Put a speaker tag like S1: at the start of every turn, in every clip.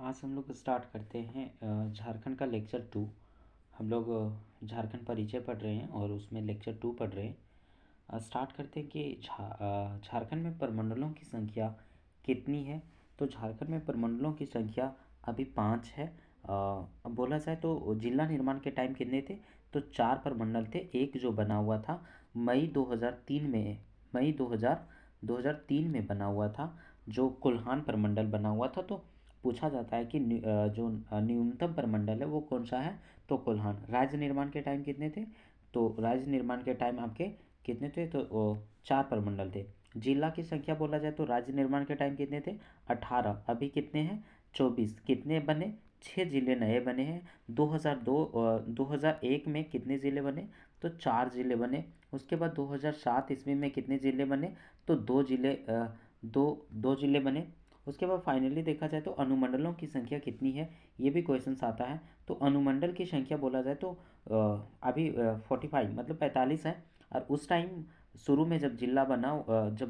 S1: आज हम लोग स्टार्ट करते हैं झारखंड का लेक्चर 2। हम लोग झारखंड परिचय पढ़ रहे हैं और उसमें लेक्चर 2 पढ़ रहे हैं। स्टार्ट करते हैं कि झारखंड में प्रमंडलों की संख्या कितनी है। तो झारखंड में प्रमंडलों की संख्या अभी 5 है। अब बोला जाए तो जिला निर्माण के टाइम कितने थे, तो 4 प्रमंडल थे। एक जो बना हुआ था मई 2003 में, मई 2003 में बना हुआ था, जो कोल्हान प्रमंडल बना हुआ था। तो पूछा जाता है कि जो न्यूनतम प्रमंडल है वो कौन सा है, तो कोल्हान। राज्य निर्माण के टाइम कितने थे, तो राज्य निर्माण के टाइम आपके कितने थे, तो 4 प्रमंडल थे। जिला की संख्या बोला जाए तो राज्य निर्माण के टाइम कितने थे, 18। अभी कितने हैं, 24। कितने बने, 6 जिले नए बने हैं। 2001 में कितने ज़िले बने, तो 4 ज़िले बने। उसके बाद 2007 ईस्वी में कितने ज़िले बने, तो 2 ज़िले बने। उसके बाद फाइनली देखा जाए तो अनुमंडलों की संख्या कितनी है, ये भी क्वेश्चन आता है। तो अनुमंडल की संख्या बोला जाए तो अभी 45 मतलब 45 है। और उस टाइम शुरू में जब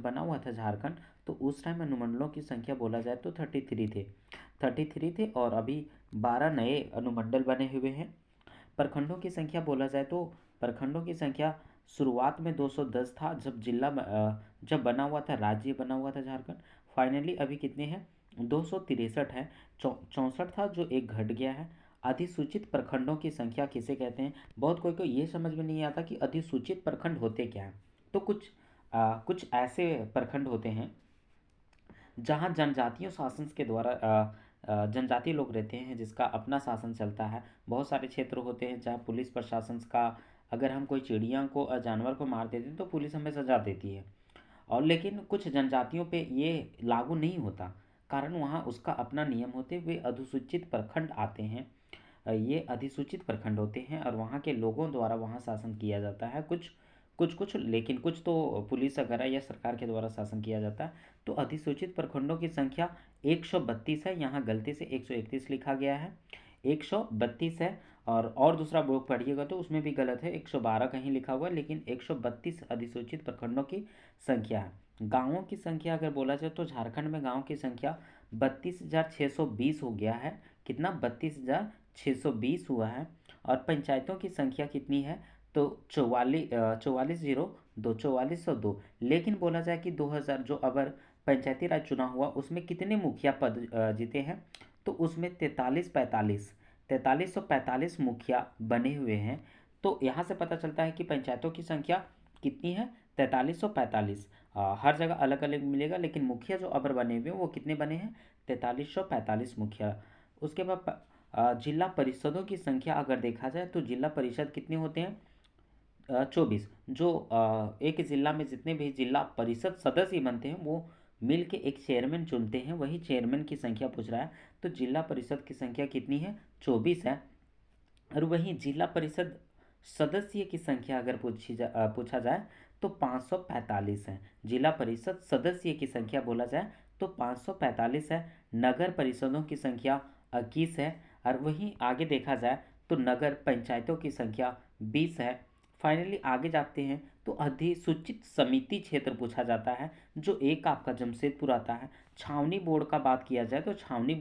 S1: बना हुआ था झारखंड, तो उस टाइम अनुमंडलों की संख्या बोला जाए तो 33 थे और अभी 12 नए अनुमंडल बने हुए हैं। प्रखंडों की संख्या बोला जाए तो प्रखंडों की संख्या शुरुआत में 210 था, जब बना हुआ था, राज्य बना हुआ था झारखंड। फाइनली अभी कितने हैं, 263 है। 64 था जो एक घट गया है। अधिसूचित प्रखंडों की संख्या किसे कहते हैं। बहुत कोई को ये समझ में नहीं आता कि अधिसूचित प्रखंड होते क्या हैं। तो कुछ ऐसे प्रखंड होते हैं जहाँ जनजातीय शासन के द्वारा जनजातीय लोग रहते हैं, जिसका अपना शासन चलता है। बहुत सारे क्षेत्र होते हैं जहाँ पुलिस प्रशासन का, अगर हम कोई चिड़िया को जानवर को मार देते हैं तो पुलिस हमें सजा देती है। और लेकिन कुछ जनजातियों पे ये लागू नहीं होता, कारण वहाँ उसका अपना नियम होते हुए अधिसूचित प्रखंड आते हैं। ये अधिसूचित प्रखंड होते हैं और वहाँ के लोगों द्वारा वहाँ शासन किया जाता है। कुछ लेकिन कुछ तो पुलिस वगैरह या सरकार के द्वारा शासन किया जाता है। तो अधिसूचित प्रखंडों की संख्या 132 है। यहाँ गलती से 131 लिखा गया है, 132 है। और दूसरा बुक पढ़िएगा तो उसमें भी गलत है, 112 कहीं लिखा हुआ है, लेकिन 132 अधिसूचित प्रखंडों की संख्या है। गाँवों की संख्या अगर बोला जाए तो झारखंड में गाँव की संख्या 32,620 हो गया है। कितना, 32,620 हुआ है। और पंचायतों की संख्या कितनी है, तो 44,002। लेकिन बोला जाए कि 2000 जो अगर पंचायती राज चुनाव हुआ उसमें कितने मुखिया पद जीते हैं, तो उसमें 4345 मुखिया बने हुए हैं। तो यहाँ से पता चलता है कि पंचायतों की संख्या कितनी है, 4345। हर जगह अलग अलग मिलेगा, लेकिन मुखिया जो अबर बने हुए हैं वो कितने बने हैं, 4345 मुखिया। उसके बाद जिला परिषदों की संख्या अगर देखा जाए तो जिला परिषद कितने होते हैं, 24। जो एक ज़िला में जितने भी जिला परिषद सदस्य बनते हैं वो मिल के एक चेयरमैन चुनते हैं, वही चेयरमैन की संख्या पूछ रहा है। तो जिला परिषद की संख्या कितनी है, 24 है। और वहीं जिला परिषद सदस्य की संख्या अगर पूछा जाए तो 545 है। जिला परिषद सदस्य की संख्या बोला जाए तो 545 है। नगर परिषदों की संख्या 21 है। और वहीं आगे देखा जाए तो नगर पंचायतों की संख्या 20 है। फाइनली आगे जाते हैं तो अधिसूचित समिति क्षेत्र पूछा जाता है, जो एक आपका जमशेदपुर आता है। छावनी बोर्ड का बात किया जाए तो छावनी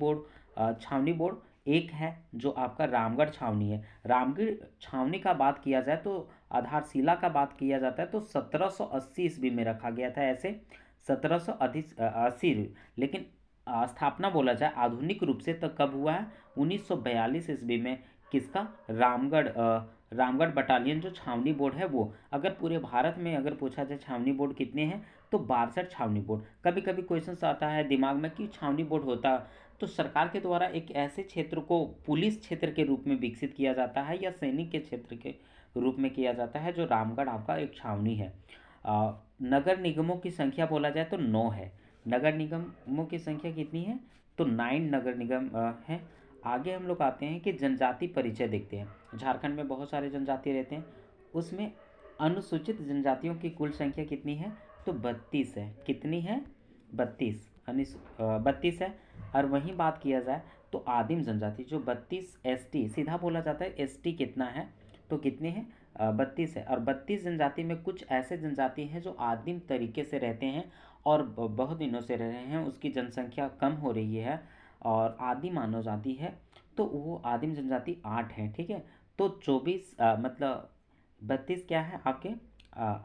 S1: बोर्ड एक है, जो आपका रामगढ़ छावनी है। रामगढ़ छावनी का बात किया जाए तो आधारशिला का बात किया जाता है तो 1780 ईस्वी में रखा गया था ऐसे, 1780। लेकिन स्थापना बोला जाए आधुनिक रूप से तो कब हुआ है, 1942 ईस्वी में। किसका, रामगढ़ बटालियन जो छावनी बोर्ड है वो। अगर पूरे भारत में अगर पूछा जाए छावनी बोर्ड कितने हैं, तो 62 छावनी बोर्ड। कभी कभी क्वेश्चन आता है दिमाग में कि छावनी बोर्ड होता, तो सरकार के द्वारा एक ऐसे क्षेत्र को पुलिस क्षेत्र के रूप में विकसित किया जाता है या सैनिक के क्षेत्र के रूप में किया जाता है, जो रामगढ़ आपका एक छावनी है। नगर निगमों की संख्या बोला जाए तो 9 है। नगर निगमों की संख्या कितनी है, तो 9 नगर निगम हैं। आगे हम लोग आते हैं कि जनजाति परिचय देखते हैं। झारखंड में बहुत सारे जनजाति रहते हैं, उसमें अनुसूचित जनजातियों की कुल संख्या कितनी है, तो 32 है। कितनी है, 32 है। और वहीं बात किया जाए तो आदिम जनजाति जो 32 एसटी, सीधा बोला जाता है एसटी कितना है, तो कितने हैं, 32 है। और 32 जनजाति में कुछ ऐसे जनजाति हैं जो आदिम तरीके से रहते हैं और बहुत दिनों से रह रहे हैं, उसकी जनसंख्या कम हो रही है। और आदिम मानव जाति है तो वो आदिम जनजाति 8 है, ठीक है। तो 24 मतलब 32 क्या है आपके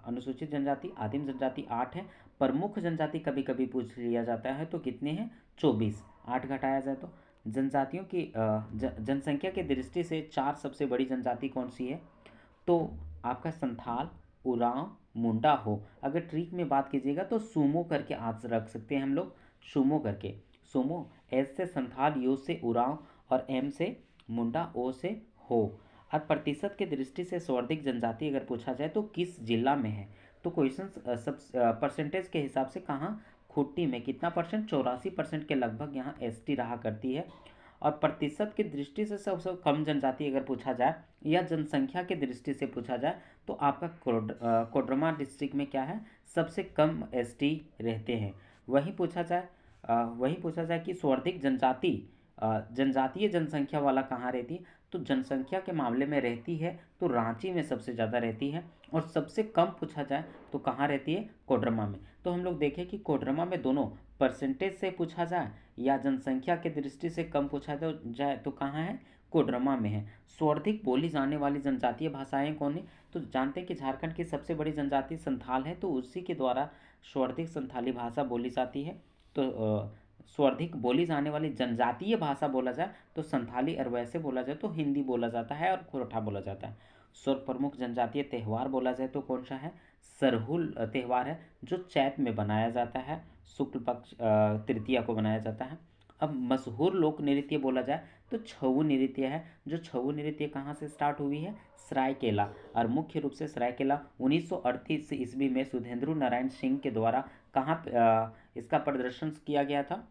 S1: अनुसूचित जनजाति, आदिम जनजाति 8 है। प्रमुख जनजाति कभी कभी पूछ लिया जाता है तो कितने हैं, 24, 8 घटाया जाए तो। जनजातियों की जनसंख्या की दृष्टि से 4 सबसे बड़ी जनजाति कौन सी है, तो आपका संथाल, उरांव, मुंडा हो। अगर ट्रिक में बात कीजिएगा तो सूमो करके आज रख सकते हैं हम लोग, सूमो करके। सूमो, एस से संथाल, यू से उरांव और एम से मुंडा, ओ से हो। और प्रतिशत के दृष्टि से सर्वाधिक जनजाति अगर पूछा जाए तो किस जिला में है, तो क्वेश्चन सब परसेंटेज के हिसाब से कहाँ, खूंटी में कितना परसेंट, 84% के लगभग यहाँ एसटी रहा करती है। और प्रतिशत की दृष्टि से सबसे कम जनजाति अगर पूछा जाए या जनसंख्या की दृष्टि से पूछा जाए तो आपका कोडरमा डिस्ट्रिक्ट में क्या है, सबसे कम एसटी रहते हैं। वही पूछा जाए कि सर्वाधिक जनजाति जनजातीय जनसंख्या वाला कहाँ रहती है, तो जनसंख्या के मामले में रहती है तो रांची में सबसे ज़्यादा रहती है। और सबसे कम पूछा जाए तो कहाँ रहती है, कोडरमा में। तो हम लोग देखें कि कोडरमा में दोनों परसेंटेज से पूछा जाए या जनसंख्या के दृष्टि से कम पूछा जाए तो कहाँ है, कोडरमा में है। सर्वाधिक बोली जाने वाली जनजातीय भाषाएं कौन है, तो जानते हैं कि झारखंड की सबसे बड़ी जनजाति संथाल है, तो उसी के द्वारा सर्वाधिक संथाली भाषा बोली जाती है। तो सर्वाधिक बोली जाने वाली जनजातीय भाषा बोला जाए तो संथाली, और वैसे बोला जाए तो हिंदी बोला जाता है और खोरठा बोला जाता है। सर्व प्रमुख जनजातीय त्यौहार बोला जाए तो कौन सा है, सरहुल त्यौहार है जो चैत में बनाया जाता है, शुक्ल पक्ष तृतीया को बनाया जाता है। अब मशहूर लोक नृत्य बोला जाए तो छऊ नृत्य है, जो छऊ नृत्य कहाँ से स्टार्ट हुई है, सरायकेला, और मुख्य रूप से सरायकेला 1938 ईस्वी में सुधेंद्र नारायण सिंह के द्वारा कहाँ इसका प्रदर्शन किया गया था,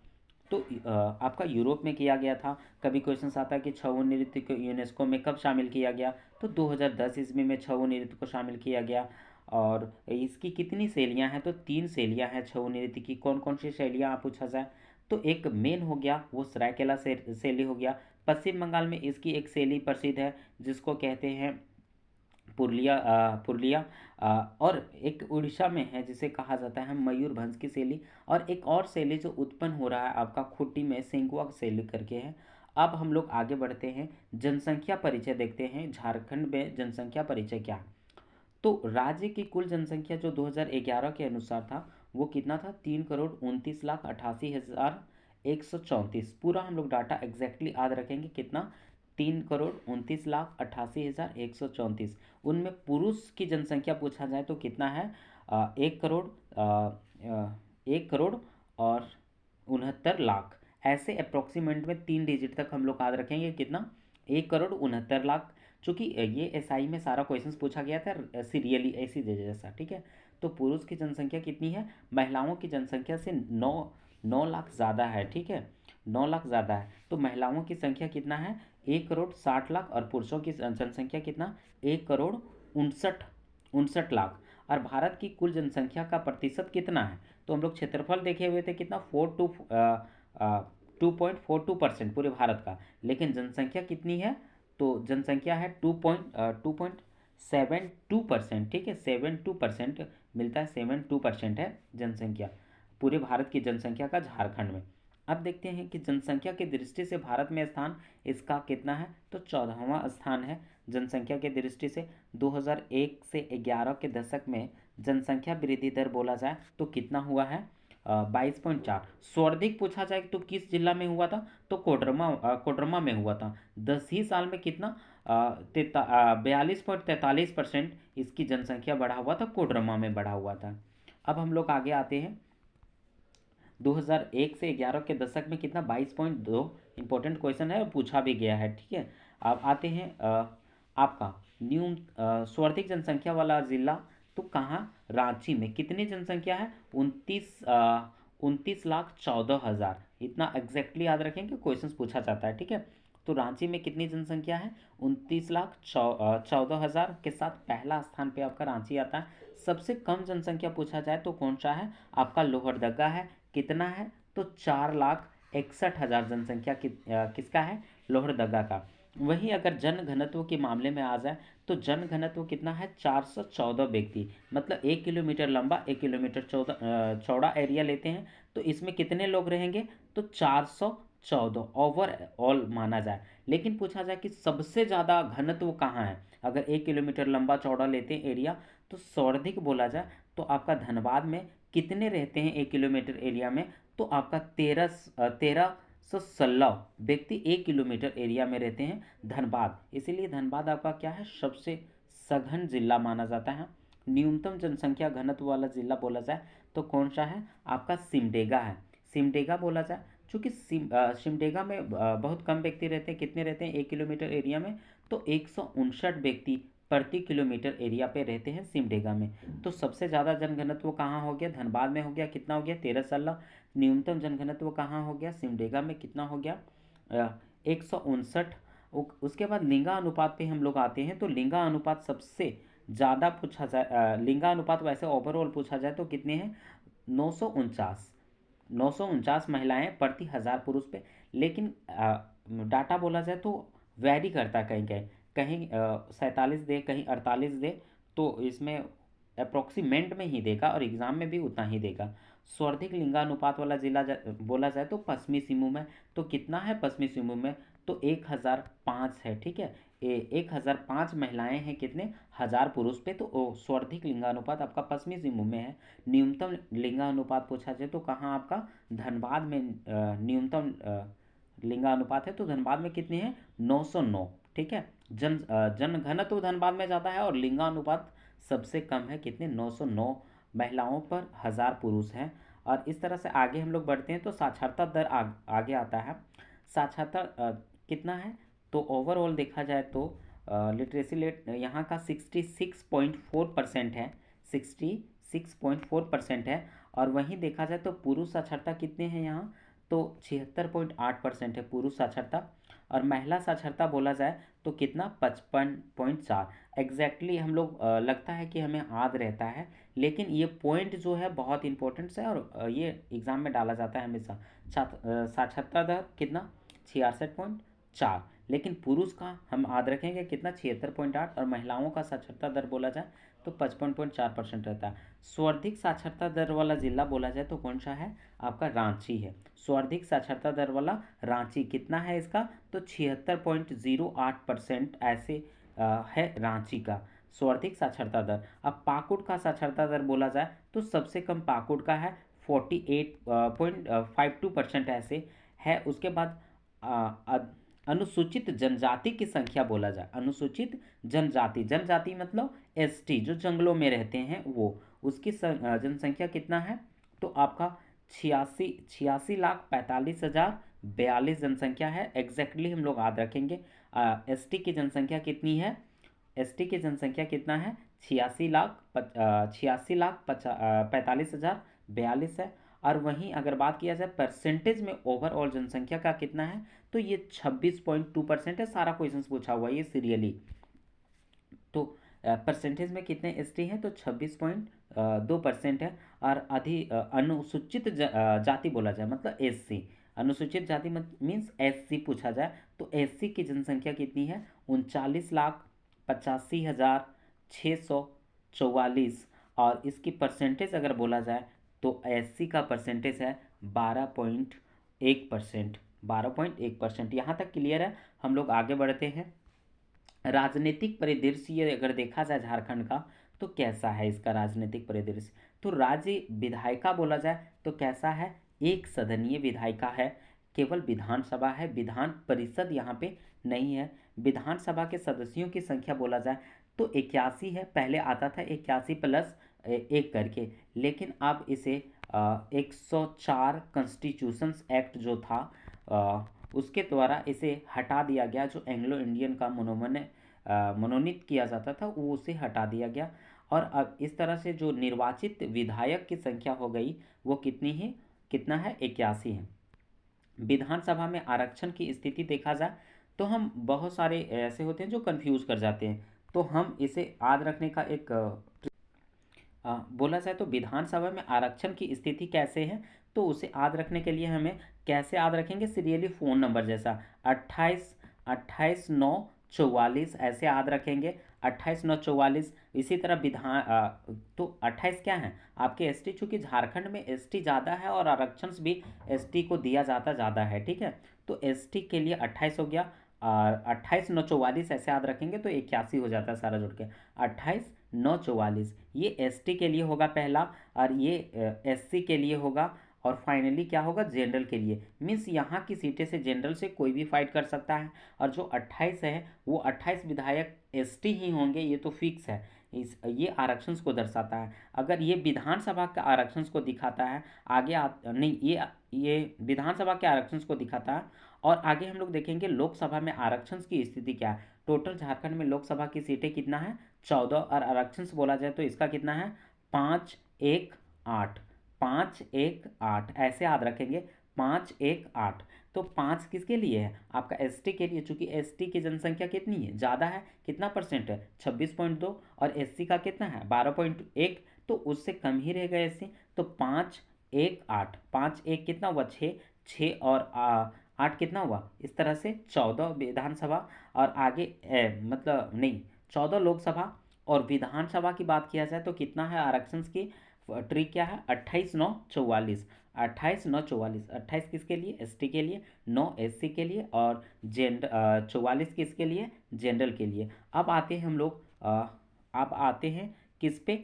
S1: तो आपका यूरोप में किया गया था। कभी क्वेश्चन आता है कि छऊ नृत्य को यूनेस्को में कब शामिल किया गया, तो 2010 ईस्वी में छऊ नृत्य को शामिल किया गया। और इसकी कितनी शैलियाँ हैं, तो 3 शैलियाँ हैं छऊ नृत्य की। कौन कौन सी शैलियाँ आप पूछा जाए, तो एक मेन हो गया वो सरायकेला शैली हो गया। पश्चिम बंगाल में इसकी एक शैली प्रसिद्ध है जिसको कहते हैं पुरलिया। और एक उड़ीसा में है जिसे कहा जाता है मयूरभंज की शैली। और एक और शैली जो उत्पन्न हो रहा है आपका खूंटी में, सेंकुआ शैली करके है। अब हम लोग आगे बढ़ते हैं, जनसंख्या परिचय देखते हैं। झारखंड में जनसंख्या परिचय क्या है, तो राज्य की कुल जनसंख्या जो 2011 के अनुसार था वो कितना था, 3,29,88,134। पूरा हम लोग डाटा एग्जैक्टली याद रखेंगे, कितना, 3,29,88,134। उनमें पुरुष की जनसंख्या पूछा जाए तो कितना है, 1,69,69,000। ऐसे अप्रोक्सीमेट में 3 डिजिट तक हम लोग याद रखेंगे, कितना, 1,69,00,000। चूँकि ये एसआई में सारा क्वेश्चन पूछा गया था सीरियली ऐसी जैसा, ठीक है। तो पुरुष की जनसंख्या कितनी है, महिलाओं की जनसंख्या से 9 लाख ज़्यादा है, ठीक है, 9 लाख ज़्यादा है। तो महिलाओं की संख्या कितना है, 1,60,00,000, और पुरुषों की जनसंख्या कितना, 1,69,69,00,000। और भारत की कुल जनसंख्या का प्रतिशत कितना है, तो हम लोग क्षेत्रफल देखे हुए थे कितना, 2.42% पूरे भारत का। लेकिन जनसंख्या कितनी है, तो जनसंख्या है 2.72%, ठीक है, 72% मिलता है, 72% है जनसंख्या पूरे भारत की जनसंख्या का झारखंड में। अब देखते हैं कि जनसंख्या की दृष्टि से भारत में स्थान इसका कितना है, तो 14वां स्थान है जनसंख्या की दृष्टि से। 2001 से 11 के दशक में जनसंख्या वृद्धि दर बोला जाए तो कितना हुआ है, 22.4। सर्वाधिक पूछा जाए तो किस जिला में हुआ था, तो कोडरमा में हुआ था। 10 ही साल में कितना, 42.43% इसकी जनसंख्या बढ़ा हुआ था, कोडरमा में बढ़ा हुआ था। अब हम लोग आगे आते हैं, 2001 से 11 के दशक में कितना, 22.2। इंपॉर्टेंट क्वेश्चन है और पूछा भी गया है, ठीक है। अब आते हैं आपका सर्वाधिक जनसंख्या वाला जिला, तो कहाँ, रांची में। कितनी जनसंख्या है, 29,14,000। इतना एग्जैक्टली याद रखेंगे, क्वेश्चन पूछा जाता है, ठीक है। तो रांची में कितनी जनसंख्या है, 29,14,000 के साथ पहला स्थान पे आपका रांची आता है। सबसे कम जनसंख्या पूछा जाए तो कौन सा है, आपका लोहरदगा है। कितना है, तो 4,61,000 जनसंख्या किसका है, लोहरदगा का। वहीं अगर जन घनत्व के मामले में आ जाए तो जन घनत्व कितना है, 414 व्यक्ति। मतलब 1 किलोमीटर लंबा, 1 किलोमीटर चौड़ा एरिया लेते हैं तो इसमें कितने लोग रहेंगे, तो 14 ओवरऑल माना जाए। लेकिन पूछा जाए कि सबसे ज़्यादा घनत्व कहाँ है, अगर 1 किलोमीटर लंबा चौड़ा लेते हैं एरिया, तो सर्वाधिक बोला जाए तो आपका धनबाद में कितने रहते हैं 1 किलोमीटर एरिया में, तो आपका 1316 व्यक्ति 1 किलोमीटर एरिया में रहते हैं धनबाद। इसीलिए धनबाद आपका क्या है, सबसे सघन जिला माना जाता है। न्यूनतम जनसंख्या घनत्व वाला जिला बोला जाए तो कौन सा है, आपका सिमडेगा है। सिमडेगा बोला जाए चूँकि सिमडेगा में बहुत कम व्यक्ति रहते हैं। कितने रहते हैं 1 किलोमीटर एरिया में, तो 159 व्यक्ति प्रति किलोमीटर एरिया पे रहते हैं सिमडेगा में। तो सबसे ज़्यादा जनघनत्व कहाँ हो गया, धनबाद में हो गया। कितना हो गया, 1316। न्यूनतम जनघनत्व कहाँ हो गया, सिमडेगा में। कितना हो गया, 159। उसके बाद लिंगा अनुपात पे हम लोग आते हैं। तो लिंगा अनुपात सबसे ज़्यादा पूछा जाए, लिंगा अनुपात वैसे ओवरऑल पूछा जाए तो कितने हैं, 949। 949 महिलाएं प्रति 1000 पुरुष पे। लेकिन डाटा बोला जाए तो वैरी करता है, कहीं कहीं कहीं 47 दे, कहीं 48 दे, तो इसमें अप्रोक्सीमेंट में ही देगा और एग्ज़ाम में भी उतना ही देगा। सर्वाधिक लिंगानुपात वाला जिला बोला जाए तो पश्चिमी सिंहभूम है। तो कितना है पश्चिमी सिंहभूम में, तो 1005 है। ठीक है, 1005 महिलाएं हैं कितने, 1000 पुरुष पे। तो सर्वाधिक लिंगानुपात आपका पश्चिमी सिंहभूम में है। न्यूनतम लिंगानुपात पूछा जाए तो कहाँ आपका, धनबाद में न्यूनतम लिंगानुपात है। तो धनबाद में कितने हैं, 909। ठीक है, जनघनत्व तो धनबाद में ज़्यादा है और लिंगानुपात सबसे कम है। कितने, 909 महिलाओं पर 1000 पुरुष हैं। और इस तरह से आगे हम लोग बढ़ते हैं तो साक्षरता दर आगे आता है। साक्षरता कितना है, तो ओवरऑल देखा जाए तो लिटरेसी रेट यहाँ का 66.4% है, 66.4% है। और वहीं देखा जाए तो पुरुष साक्षरता कितने हैं यहाँ, तो 76.8% है पुरुष साक्षरता। और महिला साक्षरता बोला जाए तो कितना, 55.4। एग्जैक्टली हम लोग लगता है कि हमें याद रहता है, लेकिन ये पॉइंट जो है बहुत इंपॉर्टेंट है और ये एग्ज़ाम में डाला जाता है हमेशा। साक्षरता दर कितना, 66.4। लेकिन पुरुष का हम याद रखेंगे कितना, 76.8। और महिलाओं का साक्षरता दर बोला जाए तो 55.4% रहता है। सर्वाधिक साक्षरता दर वाला जिला बोला जाए तो कौन सा है, आपका रांची है। सर्वाधिक साक्षरता दर वाला रांची। कितना है इसका, तो 76.08% ऐसे है रांची का सर्वाधिक साक्षरता दर। अब पाकुड़ का साक्षरता दर बोला जाए तो सबसे कम पाकुड़ का है, 48.52% ऐसे है। उसके बाद अनुसूचित जनजाति की संख्या बोला जाए, अनुसूचित जनजाति, जनजाति मतलब एसटी, जो जंगलों में रहते हैं वो, उसकी जनसंख्या कितना है, तो आपका 86,45,042 जनसंख्या है। एग्जैक्टली हम लोग याद रखेंगे। एसटी की जनसंख्या कितनी है, एसटी की जनसंख्या कितना है, 86,45,042 है। और वहीं अगर बात किया जाए परसेंटेज में ओवरऑल जनसंख्या का कितना है, तो ये 26.2% है। सारा क्वेश्चन पूछा हुआ है ये सीरियली। तो परसेंटेज में कितने एसटी हैं, तो 26.2% है। और अनुसूचित जाति बोला जाए मतलब एससी, अनुसूचित जाति मीन्स एससी पूछा जाए तो एससी की जनसंख्या कितनी है, 39,85,644। और इसकी परसेंटेज अगर बोला जाए तो एससी का परसेंटेज है 12.1%, 12.1%। यहाँ तक क्लियर है। हम लोग आगे बढ़ते हैं। राजनीतिक परिदृश्य अगर देखा जाए झारखंड का तो कैसा है इसका राजनीतिक परिदृश्य, तो राज्य विधायिका बोला जाए तो कैसा है, एक सदनीय विधायिका है। केवल विधानसभा है, विधान परिषद यहाँ पे नहीं है। विधानसभा के सदस्यों की संख्या बोला जाए तो 81 है। पहले आता था 81 प्लस 1 करके, लेकिन अब इसे 104 कॉन्स्टिट्यूशंस एक्ट जो था उसके द्वारा इसे हटा दिया गया। जो एंग्लो इंडियन का मनोनीत किया जाता था वो उसे हटा दिया गया। और अब इस तरह से जो निर्वाचित विधायक की संख्या हो गई वो कितनी है, कितना है, 81 है। विधानसभा में आरक्षण की स्थिति देखा जाए तो हम बहुत सारे ऐसे होते हैं जो कंफ्यूज कर जाते हैं, तो हम इसे याद रखने का एक बोला जाए तो विधानसभा में आरक्षण की स्थिति कैसे है, तो उसे याद रखने के लिए हमें कैसे याद रखेंगे, सीरियली फ़ोन नंबर जैसा 28,944 ऐसे याद रखेंगे, 28,944। इसी तरह तो 28 क्या है आपके एसटी, चूँकि झारखंड में एसटी ज़्यादा है और आरक्षण भी एसटी को दिया जाता ज़्यादा है। ठीक है, तो एसटी के लिए 28 हो गया, और 28 9 44 ऐसे याद रखेंगे तो 81 हो जाता है सारा जुड़ के। 28 9 44 ये एसटी के लिए होगा पहला, और ये एससी के लिए होगा, और फाइनली क्या होगा, जनरल के लिए। मीन्स यहाँ की सीटें से जनरल से कोई भी फाइट कर सकता है, और जो 28 है वो 28 विधायक एसटी ही होंगे, ये तो फिक्स है। ये आरक्षण को दर्शाता है। अगर ये विधानसभा के आरक्षण को दिखाता है, आगे नहीं, ये विधानसभा के आरक्षण को दिखाता है। और आगे हम लोग देखेंगे लोकसभा में आरक्षण की स्थिति क्या है। टोटल झारखंड में लोकसभा की सीटें कितना है, 14, और आरक्षण बोला जाए तो इसका कितना है, 5-1-8, 5-1-8 ऐसे याद रखेंगे, 5-1-8। तो 5 किसके लिए है, आपका एसटी के लिए, चूंकि एसटी की जनसंख्या कितनी है, ज़्यादा है, कितना परसेंट है, 26.2, और एससी का कितना है, 12.1, तो उससे कम ही रहेगा एससी। तो 5-1-8, 5-1 कितना हुआ, 6, 6 और 8 कितना हुआ, इस तरह से 14 विधानसभा, और आगे मतलब नहीं, 14 लोकसभा। और विधानसभा की बात किया जाए तो कितना है आरक्षण की ट्रिक क्या है, 28-9-44, 28-9-44, 28 किसके लिए, एसटी के लिए, 9 एससी के लिए, और 44 किसके लिए, जनरल के लिए। अब आते हैं हम लोग अब आते हैं किस पे,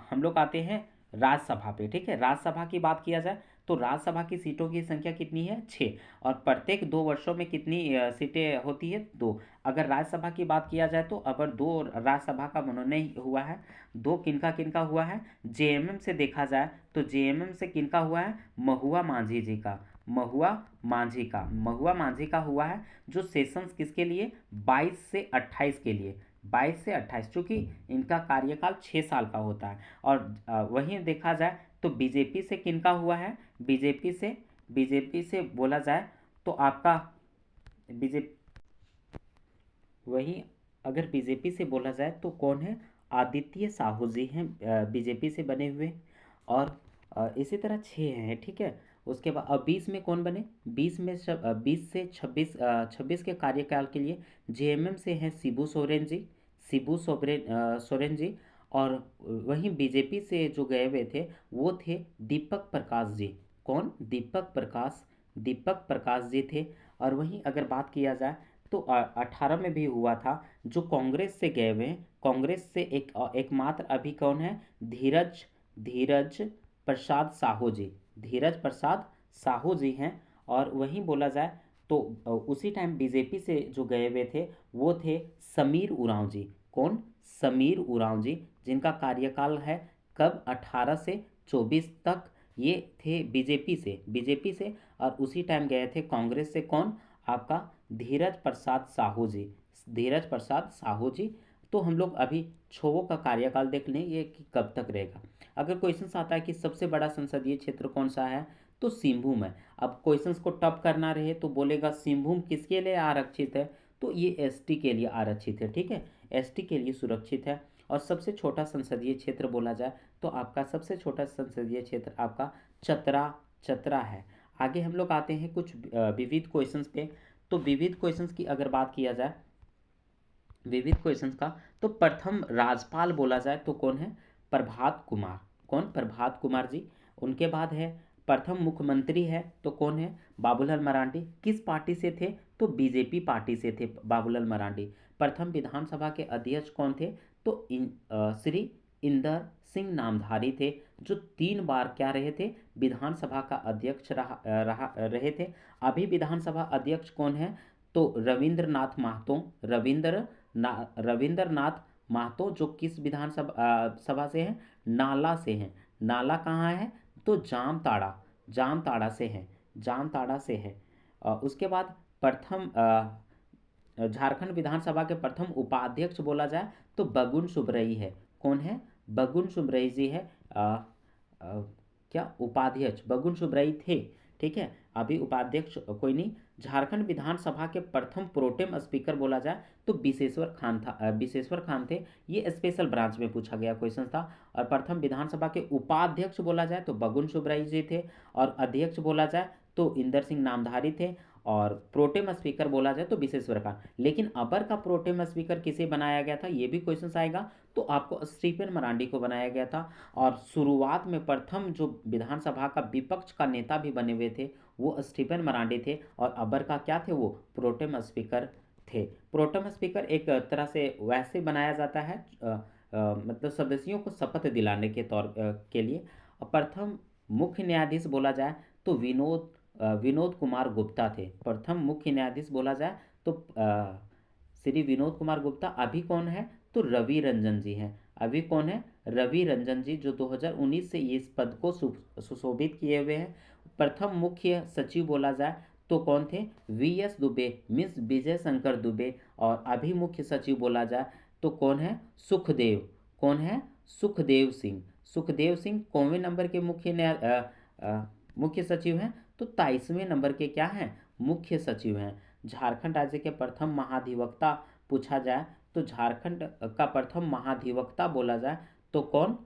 S1: हम लोग आते हैं राज्यसभा पे। ठीक है, राज्यसभा की बात किया जाए तो राज्यसभा की सीटों की संख्या कितनी है, 6, और प्रत्येक 2 वर्षों में कितनी सीटें होती है, 2। अगर राज्यसभा की बात किया जाए तो अगर 2 राज्यसभा का मनोनयन हुआ है, 2 किनका किनका हुआ है, जेएमएम से देखा जाए तो जेएमएम से किनका हुआ है, महुआ मांझी जी का, महुआ मांझी का हुआ है, जो सेशंस किसके लिए, 22 से 28 के लिए, 22 से 28, चूँकि इनका कार्यकाल 6 साल का होता है। और वहीं देखा जाए तो बीजेपी से किनका हुआ है, बीजेपी से बोला जाए तो आपका बीजेपी, वहीं अगर बीजेपी से बोला जाए तो कौन है, आदित्य साहू जी हैं बीजेपी से बने हुए। और इसी तरह 6 हैं। ठीक है, उसके बाद अब 20 में कौन बने, 20 से 26 के कार्यकाल के लिए जेएमएम से हैं सोरेन जी। और वहीं बीजेपी से जो गए हुए थे वो थे दीपक प्रकाश जी। कौन, दीपक प्रकाश जी थे। और वहीं अगर बात किया जाए तो 18 में भी हुआ था, जो कांग्रेस से गए हुए हैं, कांग्रेस से एकमात्र अभी कौन है, धीरज प्रसाद साहू जी हैं। और वहीं बोला जाए तो उसी टाइम बीजेपी से जो गए हुए थे वो थे समीर उरांव जी। कौन, समीर उरांव जी, जिनका कार्यकाल है कब, 18 से 24 तक। ये थे बीजेपी से, और उसी टाइम गए थे कांग्रेस से, कौन, आपका धीरज प्रसाद साहू जी। तो हम लोग अभी छोवो का कार्यकाल देख लें ये कि कब तक रहेगा। अगर क्वेश्चन आता है कि सबसे बड़ा संसदीय क्षेत्र कौन सा है, तो सिंहभूम है। अब क्वेश्चंस को टफ करना रहे तो बोलेगा सिंहभूम किसके लिए आरक्षित है, तो ये एसटी के लिए आरक्षित है। ठीक है, एसटी के लिए सुरक्षित है। और सबसे छोटा संसदीय क्षेत्र बोला जाए तो आपका सबसे छोटा संसदीय क्षेत्र आपका चतरा है। आगे हम लोग आते हैं कुछ विविध क्वेश्चंस पे। तो विविध क्वेश्चंस की अगर बात किया जाए, विविध क्वेश्चंस का, तो प्रथम राज्यपाल बोला जाए तो कौन है, प्रभात कुमार। कौन, प्रभात कुमार जी। उनके बाद है प्रथम मुख्यमंत्री है तो कौन है, बाबूलाल मरांडी। किस पार्टी से थे, तो बीजेपी पार्टी से थे बाबूलाल मरांडी। प्रथम विधानसभा के अध्यक्ष कौन थे, तो श्री इंदर सिंह नामधारी थे, जो 3 बार क्या रहे थे, विधानसभा का अध्यक्ष रहे थे। अभी विधानसभा अध्यक्ष कौन है, तो रविंद्रनाथ महतो, जो किस विधानसभा सभा से हैं, नाला से हैं। नाला कहाँ है, तो जामताड़ा से है। उसके बाद प्रथम झारखंड विधानसभा के प्रथम उपाध्यक्ष बोला जाए तो बगुन सुब्रई है। कौन है, बगुन सुब्रई जी है। क्या उपाध्यक्ष बगुन सुब्रई थे। ठीक है, अभी उपाध्यक्ष कोई नहीं। झारखंड विधानसभा के प्रथम प्रोटेम स्पीकर बोला जाए तो विशेश्वर खान थे। ये स्पेशल ब्रांच में पूछा गया क्वेश्चन था। और प्रथम विधानसभा के उपाध्यक्ष बोला जाए तो बगुन सुब्रई जी थे, और अध्यक्ष बोला जाए तो इंदर सिंह नामधारी थे, और प्रोटेम स्पीकर बोला जाए तो विशेश्वर खान। लेकिन अबर का प्रोटेम स्पीकर किसे बनाया गया था, ये भी क्वेश्चन आएगा, तो आपको स्टीफन मरांडी को बनाया गया था। और शुरुआत में प्रथम जो विधानसभा का विपक्ष का नेता भी बने हुए थे वो स्टीफन मरांडी थे और अकबर का क्या थे, वो प्रोटेम स्पीकर थे। प्रोटेम स्पीकर एक तरह से वैसे बनाया जाता है मतलब सदस्यों को शपथ दिलाने के के लिए। प्रथम मुख्य न्यायाधीश बोला जाए तो विनोद कुमार गुप्ता थे। प्रथम मुख्य न्यायाधीश बोला जाए तो श्री विनोद कुमार गुप्ता। अभी कौन है, तो रवि रंजन जी हैं। अभी कौन है, रवि रंजन जी, जो 2019 से इस पद को सुशोभित किए हुए हैं। प्रथम मुख्य सचिव बोला जाए तो कौन थे, V S Dubey, miss Vijay Shankar Dubey. और अभी मुख्य सचिव बोला जाए तो कौन है, सुखदेव। कौन है, सुखदेव सिंह। सुखदेव सिंह कौनवें नंबर के मुख्य सचिव हैं, तो 23वें नंबर के क्या हैं, मुख्य सचिव हैं। झारखंड राज्य के प्रथम महाधिवक्ता पूछा जाए तो झारखंड का प्रथम महाधिवक्ता बोला जाए तो कौन,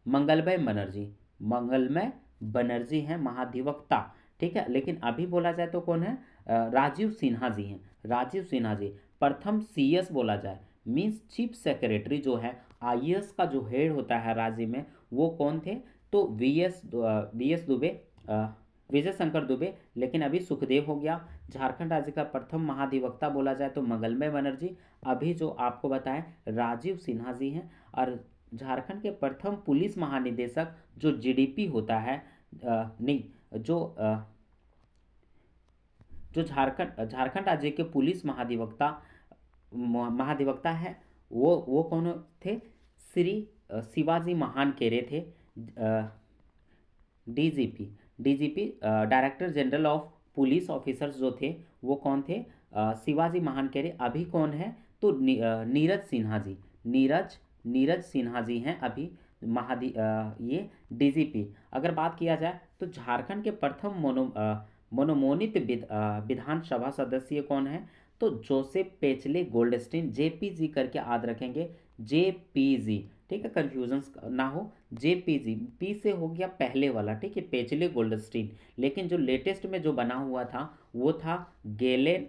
S1: मंगलमय बनर्जी। मंगलमय बनर्जी हैं महाधिवक्ता, ठीक है। लेकिन अभी बोला जाए तो कौन है, राजीव सिन्हा जी हैं। राजीव सिन्हा जी। प्रथम सीएस बोला जाए, मीन्स चीफ सेक्रेटरी जो है, आईएएस का जो हेड होता है राज्य में, वो कौन थे, तो वी एस दुबे, विजय शंकर दुबे। लेकिन अभी सुखदेव हो गया। झारखंड राज्य का प्रथम महाधिवक्ता बोला जाए तो मंगलमय बनर्जी। अभी जो आपको बताएं राजीव सिन्हा जी हैं। और झारखंड के प्रथम पुलिस महानिदेशक जो जीडीपी होता है, नहीं, जो झारखंड राज्य के पुलिस महाधिवक्ता है, वो कौन थे, श्री शिवाजी महानकेरे थे। DGP, director general of police officers जो थे वो कौन थे, शिवाजी महानकेरे। अभी कौन है, तो नीरज सिन्हा जी। नीरज सिन्हा जी हैं अभी ये डीजीपी। अगर बात किया जाए तो झारखंड के प्रथम मनोमोनित विधानसभा सदस्य कौन है, तो जोसेफ पेचले गोल्डस्टीन, जेपीजी करके याद रखेंगे, जेपीजी, ठीक है, कंफ्यूजन ना हो। जेपीजी, पी से हो गया पहले वाला, ठीक है, पेचले गोल्डस्टीन। लेकिन जो लेटेस्ट में जो बना हुआ था वो था गेलेन,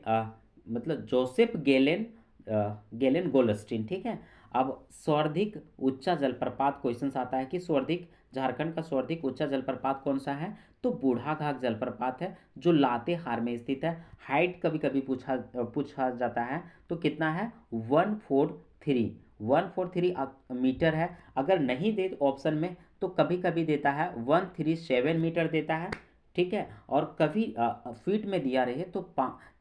S1: मतलब जोसेफ गेलेन गोल्डस्टीन, ठीक है। अब सर्वाधिक ऊंचा जलप्रपात क्वेश्चन आता है कि सर्वाधिक, झारखंड का सर्वाधिक ऊंचा जलप्रपात कौन सा है, तो बूढ़ाघाट जलप्रपात है, जो लातेहार में स्थित है। हाइट कभी कभी पूछा जाता है, तो कितना है, 143 मीटर है। अगर नहीं दे ऑप्शन में तो कभी कभी देता है 137 मीटर देता है, ठीक है। और कभी फीट में दिया रहे तो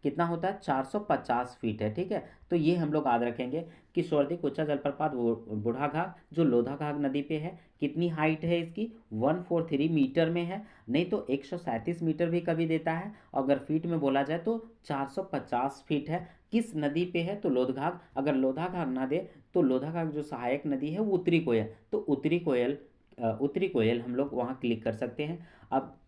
S1: कितना होता है, 450 फीट है, ठीक है। तो ये हम लोग याद रखेंगे कि सर्वाधिक ऊंचा जलप्रपात बूढ़ाघाट जो लोधाघाट नदी पे है। कितनी हाइट है इसकी, 143 मीटर में है। नहीं तो 137 मीटर भी कभी देता है। अगर फीट में बोला जाए तो 450 फीट है। किस नदी पे है, तो लोधाघाट। अगर लोधाघाट ना दे तो लोधाघाट जो सहायक नदी है वो उत्तरी कोयल, तो उत्तरी कोयल हम लोग वहाँ क्लिक कर सकते हैं। अब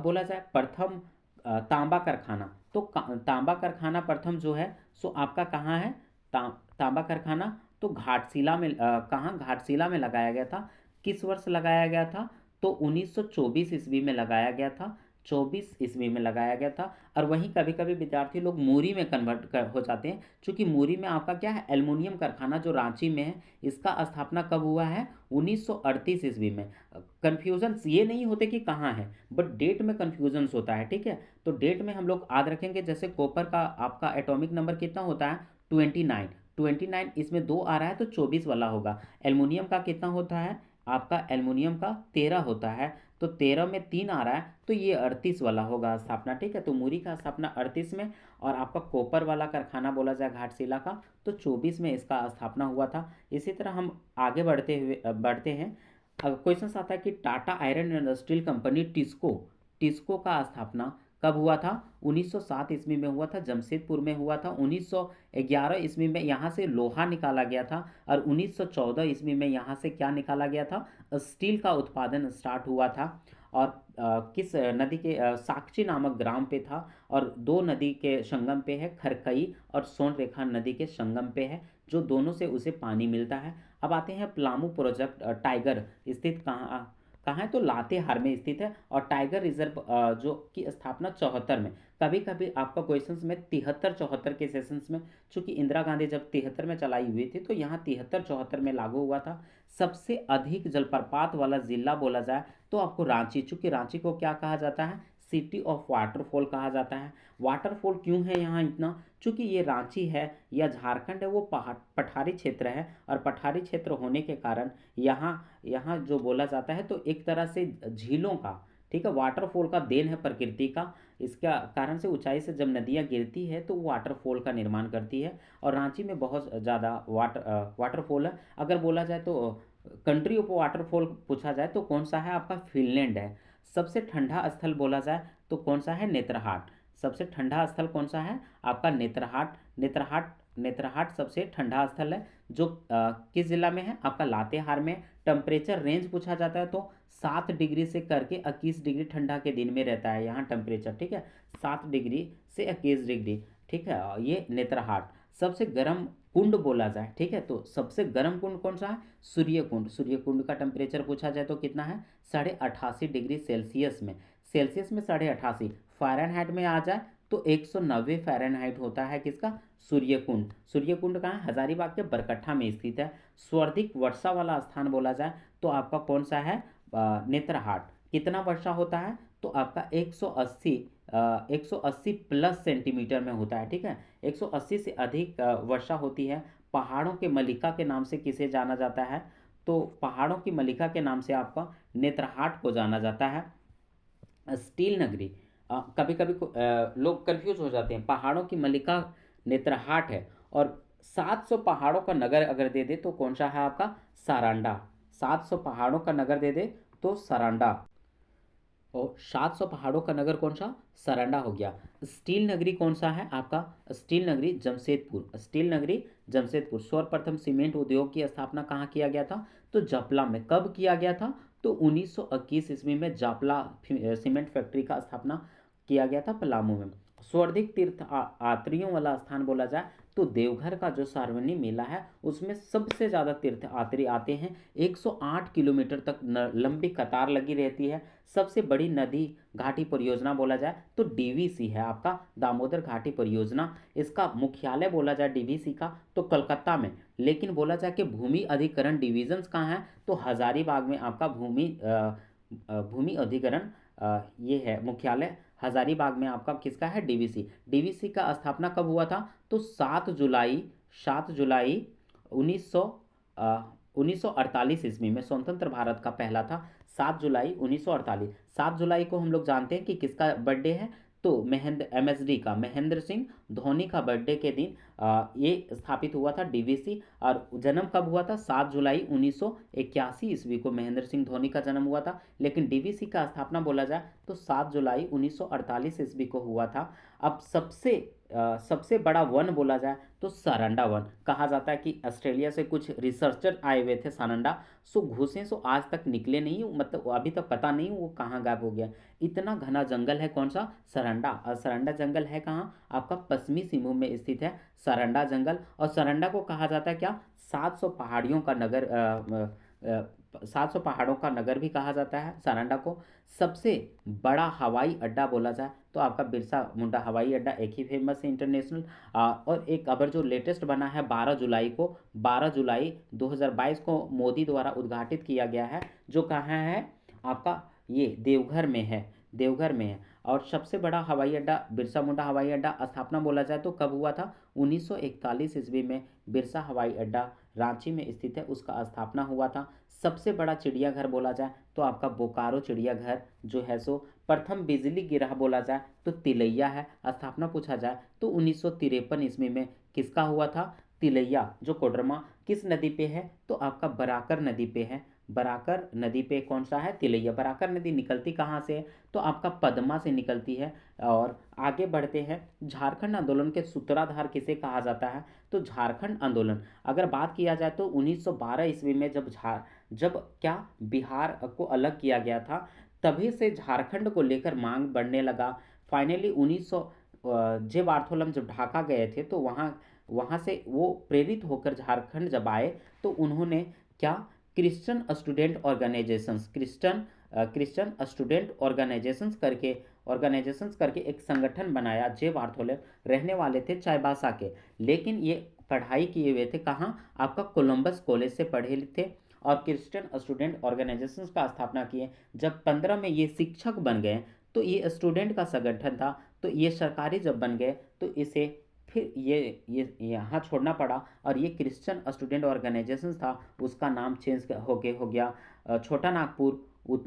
S1: बोला जाए प्रथम तांबा कारखाना, तो तांबा कारखाना प्रथम जो है सो आपका कहाँ है, तांबा कारखाना तो घाटशिला में, कहाँ, घाटशिला में लगाया गया था। किस वर्ष लगाया गया था, तो 1924 ईस्वी में लगाया गया था। 24 ईस्वी में लगाया गया था। और वहीं कभी कभी विद्यार्थी लोग मूरी में कन्वर्ट हो जाते हैं, क्योंकि मूरी में आपका क्या है, एल्युमिनियम कारखाना जो रांची में है, इसका स्थापना कब हुआ है, 1938 ईस्वी में। कन्फ्यूजन ये नहीं होते कि कहाँ है, बट डेट में कन्फ्यूजन होता है, ठीक है। तो डेट में हम लोग याद रखेंगे, जैसे कॉपर का आपका एटॉमिक नंबर कितना होता है, 29। इसमें 2 आ रहा है तो 24 वाला होगा। एल्युमिनियम का कितना होता है, आपका एल्युमिनियम का 13 होता है, तो 13 में 3 आ रहा है तो ये 38 वाला होगा स्थापना, ठीक है। तो मूरी का स्थापना 38 में, और आपका कॉपर वाला कारखाना बोला जाए घाटशिला का, तो 24 में इसका स्थापना हुआ था। इसी तरह हम आगे बढ़ते हैं। क्वेश्चन आता है कि Tata iron and steel company TISCO का स्थापना कब हुआ था, 1907 ईस्वी में हुआ था, जमशेदपुर में हुआ था। 1911 ईस्वी में यहाँ से लोहा निकाला गया था, और 1914 ईस्वी में यहाँ से क्या निकाला गया था, स्टील का उत्पादन स्टार्ट हुआ था। और किस नदी के, साक्षी नामक ग्राम पे था, और 2 नदी के संगम पे है, खरकई और सोनरेखा नदी के संगम पे है, जो दोनों से उसे पानी मिलता है। अब आते हैं प्लामू प्रोजेक्ट, टाइगर स्थित कहाँ है, तो लातेहार में स्थित है। और टाइगर रिजर्व जो की स्थापना 74 में। कभी कभी आपका क्वेश्चंस में 73-74 के सेशंस में, चूंकि इंदिरा गांधी जब 73 में चलाई हुई थी तो यहाँ 73-74 में लागू हुआ था। सबसे अधिक जलप्रपात वाला जिला बोला जाए तो आपको रांची, चूंकि रांची को क्या कहा जाता है, सिटी ऑफ वाटरफॉल कहा जाता है। वाटरफॉल क्यों है यहाँ इतना? चूँकि ये रांची है या झारखंड है वो पहाड़ पठारी क्षेत्र है, और पठारी क्षेत्र होने के कारण यहाँ यहाँ जो बोला जाता है तो एक तरह से झीलों का, ठीक है, वाटरफॉल का देन है प्रकृति का। इसका कारण से ऊंचाई से जब नदियाँ गिरती है तो वो वाटरफॉल का निर्माण करती है, और रांची में बहुत ज़्यादा वाटरफॉल है। अगर बोला जाए तो कंट्री ऑफ वाटरफॉल पूछा जाए तो कौन सा है आपका? फिनलैंड है। सबसे ठंडा स्थल बोला जाए तो कौन सा है? नेत्रहाट। सबसे ठंडा स्थल कौन सा है आपका? नेत्रहाट। नेत्रहाट सबसे ठंडा स्थल है, जो किस जिला में है आपका? लातेहार में। टेम्परेचर रेंज पूछा जाता है तो 7 डिग्री से करके 21 डिग्री ठंडा के दिन में रहता है यहाँ टेम्परेचर, ठीक है, 7 डिग्री से 21 डिग्री, ठीक है। ये नेत्रहाट। सबसे गर्म कुंड बोला जाए, ठीक है, तो सबसे गर्म कुंड कौन सा है? सूर्य कुंड। सूर्य कुंड का टेम्परेचर पूछा जाए तो कितना है? 88.5 डिग्री सेल्सियस में। सेल्सियस में 88, फ़ारेनहाइट में आ जाए तो 190 फ़ारेनहाइट होता है किसका? सूर्य कुंड। सूर्य कुंड कहाँ है? हजारीबाग के बरकट्ठा में स्थित है। सर्वाधिक वर्षा वाला स्थान बोला जाए तो आपका कौन सा है? नेत्रहाट। कितना वर्षा होता है? तो आपका 180 प्लस सेंटीमीटर में होता है, ठीक है, 180 से अधिक वर्षा होती है। पहाड़ों के मलिका के नाम से किसे जाना जाता है? तो पहाड़ों की मलिका के नाम से आपका नेत्रहाट को जाना जाता है। स्टील नगरी, कभी कभी लोग कंफ्यूज हो जाते हैं, पहाड़ों की मलिका नेत्रहाट है, और 700 पहाड़ों का नगर अगर दे दे तो कौन सा है आपका? सारांडा। 700 पहाड़ों का नगर दे दे तो सारांडा, और 700 पहाड़ों का नगर कौन सा? सरांडा हो गया। स्टील नगरी कौन सा है आपका? स्टील नगरी जमशेदपुर। स्टील नगरी जमशेदपुर। सर्वप्रथम सीमेंट उद्योग की स्थापना कहाँ किया गया था? तो जपला में। कब किया गया था? तो 1921 ईस्वी में जापला सीमेंट फैक्ट्री का स्थापना किया गया था पलामू में। सर्वाधिक तीर्थ यात्रियों वाला स्थान बोला जाए तो देवघर का जो सार्वजनिक मेला है उसमें सबसे ज़्यादा तीर्थ यात्री आते हैं। 108 किलोमीटर तक लंबी कतार लगी रहती है। सबसे बड़ी नदी घाटी परियोजना बोला जाए तो डीवीसी है आपका, दामोदर घाटी परियोजना। इसका मुख्यालय बोला जाए डीवीसी का तो कलकत्ता में, लेकिन बोला जाए कि भूमि अधिकरण डिविजन्स कहाँ हैं? तो हजारीबाग में आपका भूमि अधिकरण ये है मुख्यालय। हजारीबाग में आपका किसका है? डीवीसी। डीवीसी का स्थापना कब हुआ था? तो 7 जुलाई 1948 ईस्वी में। स्वतंत्र भारत का पहला था 7 जुलाई 1948। 7 जुलाई को हम लोग जानते हैं कि किसका बर्थडे है? तो MSD का, महेंद्र सिंह धोनी का बर्थडे के दिन ये स्थापित हुआ था डीवीसी। और जन्म कब हुआ था? 7 जुलाई 1981 ईस्वी को महेंद्र सिंह धोनी का जन्म हुआ था, लेकिन डीवीसी का स्थापना बोला जाए तो 7 जुलाई 1948 ईस्वी को हुआ था। अब सबसे बड़ा वन बोला जाए तो सारंडा वन। कहा जाता है कि ऑस्ट्रेलिया से कुछ रिसर्चर आए हुए थे सारंडा, सो घुसे सो आज तक निकले नहीं, मतलब अभी तक पता नहीं वो कहाँ गायब हो गया। इतना घना जंगल है कौन सा? सारंडा। और सारंडा जंगल है कहाँ आपका? पश्चिमी सिंहभूम में स्थित है सारंडा जंगल। और सारंडा को कहा जाता है क्या? 700 पहाड़ियों का नगर, 700 पहाड़ों का नगर भी कहा जाता है सारंडा को। सबसे बड़ा हवाई अड्डा बोला जाए तो आपका बिरसा मुंडा हवाई अड्डा एक ही फेमस है इंटरनेशनल। और एक अबर जो लेटेस्ट बना है 12 जुलाई 2022 को मोदी द्वारा उद्घाटित किया गया है, जो कहाँ है आपका? ये देवघर में है, देवघर में है। और सबसे बड़ा हवाई अड्डा बिरसा मुंडा हवाई अड्डा स्थापना बोला जाए तो कब हुआ था? 1941 ईस्वी में बिरसा हवाई अड्डा रांची में स्थित है, उसका स्थापना हुआ था। सबसे बड़ा चिड़ियाघर बोला जाए तो आपका बोकारो चिड़ियाघर जो है सो प्रथम बिजली गिरह बोला जाए तो तिलैया है। स्थापना पूछा जाए तो 1953 ईस्वी में किसका हुआ था? तिलैया। जो कोडरमा किस नदी पे है? तो आपका बराकर नदी पे है। बराकर नदी पे कौन सा है? तिलैया। बराकर नदी निकलती कहाँ से है? तो आपका पद्मा से निकलती है। और आगे बढ़ते हैं, झारखंड आंदोलन के सूत्रधार किसे कहा जाता है? तो झारखंड आंदोलन अगर बात किया जाए तो 1912 ईस्वी में जब क्या बिहार को अलग किया गया था, तभी से झारखंड को लेकर मांग बढ़ने लगा। फाइनली 1900 जे बार्थोलम जब ढाका गए थे तो वहाँ से वो प्रेरित होकर झारखंड जब आए तो उन्होंने क्या? क्रिश्चियन स्टूडेंट ऑर्गेनाइजेशंस करके एक संगठन बनाया। जे बार्थोलेम रहने वाले थे चाईबासा के, लेकिन ये पढ़ाई किए हुए थे कहाँ? आपका कोलंबस कॉलेज से पढ़े थे, और क्रिश्चियन स्टूडेंट ऑर्गेनाइजेशंस का स्थापना किए। जब 15 में ये शिक्षक बन गए तो ये स्टूडेंट का संगठन था, तो ये सरकारी जब बन गए तो इसे फिर ये यहाँ छोड़ना पड़ा, और ये क्रिश्चियन स्टूडेंट ऑर्गेनाइजेशन था, उसका नाम चेंज हो गया छोटा नागपुर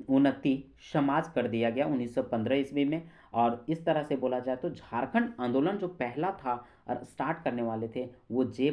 S1: उन्नति समाज कर दिया गया 1915 ईस्वी में। और इस तरह से बोला जाए तो झारखंड आंदोलन जो पहला था और स्टार्ट करने वाले थे वो जे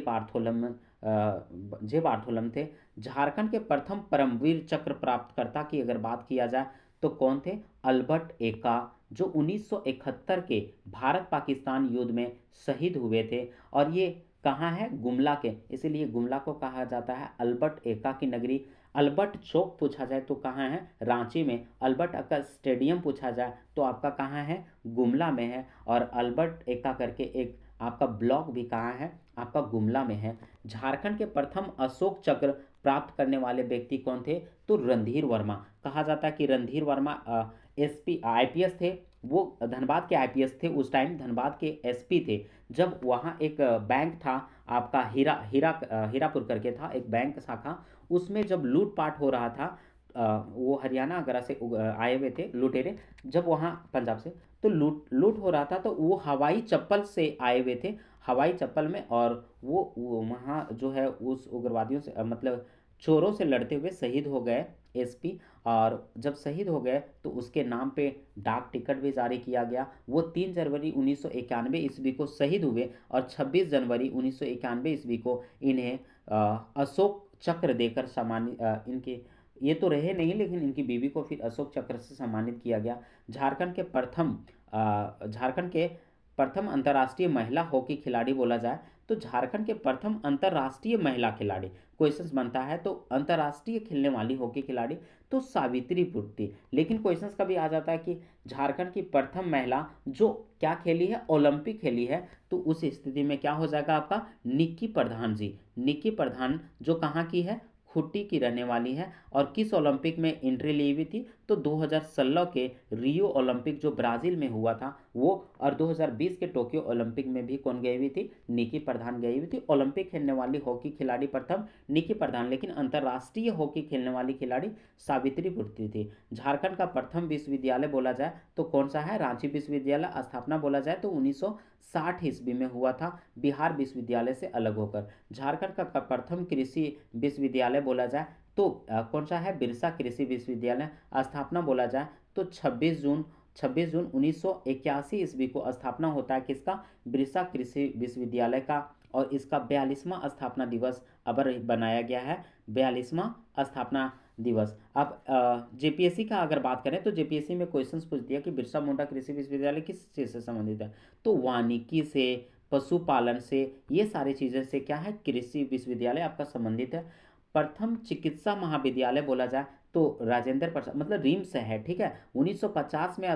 S1: बार्थोलम थे। झारखंड के प्रथम परमवीर चक्र प्राप्तकर्ता की अगर बात किया जाए तो कौन थे? अल्बर्ट एक्का, जो 1971 के भारत पाकिस्तान युद्ध में शहीद हुए थे। और ये कहाँ है? गुमला के, इसीलिए गुमला को कहा जाता है अल्बर्ट एक्का की नगरी। अल्बर्ट चौक पूछा जाए तो कहाँ है? रांची में। अल्बर्ट एक्का स्टेडियम पूछा जाए तो आपका कहाँ है? गुमला में है। और अल्बर्ट एक्का करके एक आपका ब्लॉक भी कहाँ है? आपका गुमला में है। झारखंड के प्रथम अशोक चक्र प्राप्त करने वाले व्यक्ति कौन थे? तो रणधीर वर्मा। कहा जाता है कि रणधीर वर्मा एसपी आईपीएस थे। वो धनबाद के आईपीएस थे, उस टाइम धनबाद के एसपी थे। जब वहाँ एक बैंक था आपका हीरापुर करके था एक बैंक शाखा, उसमें जब लूटपाट हो रहा था, वो हरियाणा वगैरह से आए हुए थे लुटेरे, जब वहाँ पंजाब से, तो लूट हो रहा था, तो वो हवाई चप्पल से आए हुए थे, हवाई चप्पल में। और वो वहाँ जो है उस उग्रवादियों से मतलब चोरों से लड़ते हुए शहीद हो गए एसपी। और जब शहीद हो गए तो उसके नाम पे डाक टिकट भी जारी किया गया। वो 3 जनवरी 1991 ईस्वी को शहीद हुए और 26 जनवरी 1991 ईस्वी को इन्हें अशोक चक्र देकर इनके ये तो रहे नहीं, लेकिन इनकी बीवी को फिर अशोक चक्र से सम्मानित किया गया। झारखंड के प्रथम अंतर्राष्ट्रीय महिला हॉकी खिलाड़ी बोला जाए तो झारखंड के प्रथम अंतर्राष्ट्रीय महिला खिलाड़ी क्वेश्चंस बनता है तो अंतर्राष्ट्रीय खेलने वाली हॉकी खिलाड़ी तो सावित्री पुत्री। लेकिन क्वेश्चंस कभी आ जाता है कि झारखंड की प्रथम महिला जो क्या खेली है? ओलंपिक खेली है, तो उस स्थिति में क्या हो जाएगा आपका? निक्की प्रधान जी। निक्की प्रधान जो कहाँ की है? खुट्टी की रहने वाली है। और किस ओलंपिक में एंट्री ली हुई थी? तो 2016 के रियो ओलंपिक जो ब्राजील में हुआ था वो, और 2020 के टोक्यो ओलंपिक में भी कौन गई हुई थी? निक्की प्रधान गई हुई थी। ओलंपिक खेलने वाली हॉकी खिलाड़ी प्रथम निक्की प्रधान, लेकिन अंतर्राष्ट्रीय हॉकी खेलने वाली खिलाड़ी सावित्री पुत्री थी। झारखंड का प्रथम विश्वविद्यालय बोला जाए तो कौन सा है? रांची विश्वविद्यालय। स्थापना बोला जाए तो 1960 ईस्वी में हुआ था, बिहार विश्वविद्यालय से अलग होकर। झारखंड का प्रथम कृषि विश्वविद्यालय बोला जाए तो कौन सा है? बिरसा कृषि विश्वविद्यालय। स्थापना बोला जाए तो 26 जून 1981 ईस्वी को स्थापना होता है किसका? बिरसा कृषि विश्वविद्यालय का। और इसका 42वां स्थापना दिवस अब बनाया गया है, 42वां स्थापना दिवस। अब जेपीएससी का अगर बात करें तो जेपीएससी में क्वेश्चंस पूछ दिया कि बिरसा मुंडा कृषि विश्वविद्यालय किस चीज़ से संबंधित है? तो वानिकी से, पशुपालन से, ये सारी चीज़ें से क्या है? कृषि विश्वविद्यालय आपका संबंधित है। प्रथम चिकित्सा महाविद्यालय बोला जाए तो राजेंद्र प्रसाद, मतलब रिम्स है, ठीक है। 1950 में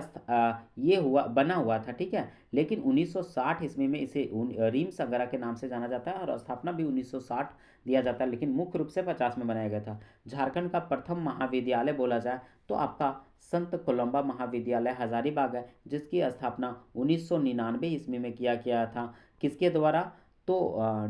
S1: ये बना हुआ था, ठीक है। लेकिन 1960 ईस्वी में इसे रिम्स वगैरह के नाम से जाना जाता है और स्थापना भी 1960 दिया जाता है, लेकिन मुख्य रूप से 50 में बनाया गया था। झारखंड का प्रथम महाविद्यालय बोला जाए तो आपका संत कोलंबा महाविद्यालय हजारीबाग है, जिसकी स्थापना 1999 ईस्वी में किया गया था। किसके द्वारा? तो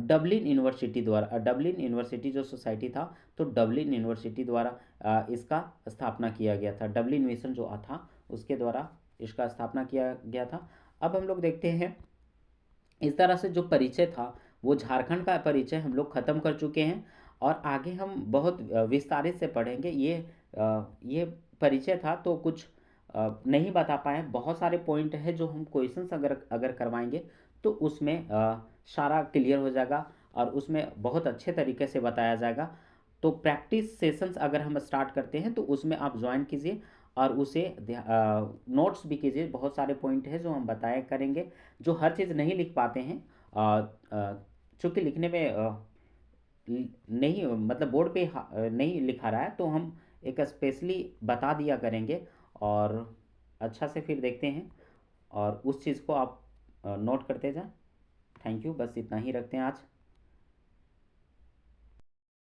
S1: डबलिन यूनिवर्सिटी द्वारा। डबलिन यूनिवर्सिटी जो सोसाइटी था, तो डबलिन यूनिवर्सिटी द्वारा इसका स्थापना किया गया था। डबलिन मिशन जो था उसके द्वारा इसका स्थापना किया गया था। अब हम लोग देखते हैं, इस तरह से जो परिचय था वो झारखंड का परिचय हम लोग ख़त्म कर चुके हैं। और आगे हम बहुत विस्तारित से पढ़ेंगे। ये परिचय था तो कुछ नहीं बता पाए, बहुत सारे पॉइंट है जो हम क्वेश्चंस अगर करवाएंगे तो उसमें सारा क्लियर हो जाएगा और उसमें बहुत अच्छे तरीके से बताया जाएगा। तो प्रैक्टिस सेशंस अगर हम स्टार्ट करते हैं तो उसमें आप ज्वाइन कीजिए और उसे नोट्स भी कीजिए। बहुत सारे पॉइंट है जो हम बताया करेंगे, जो हर चीज़ नहीं लिख पाते हैं चूँकि लिखने में नहीं, मतलब बोर्ड पे नहीं लिखा रहा है, तो हम एक स्पेशली बता दिया करेंगे और अच्छा से फिर देखते हैं और उस चीज़ को आप नोट करते जाएं। थैंक यू, बस इतना ही रखते हैं आज।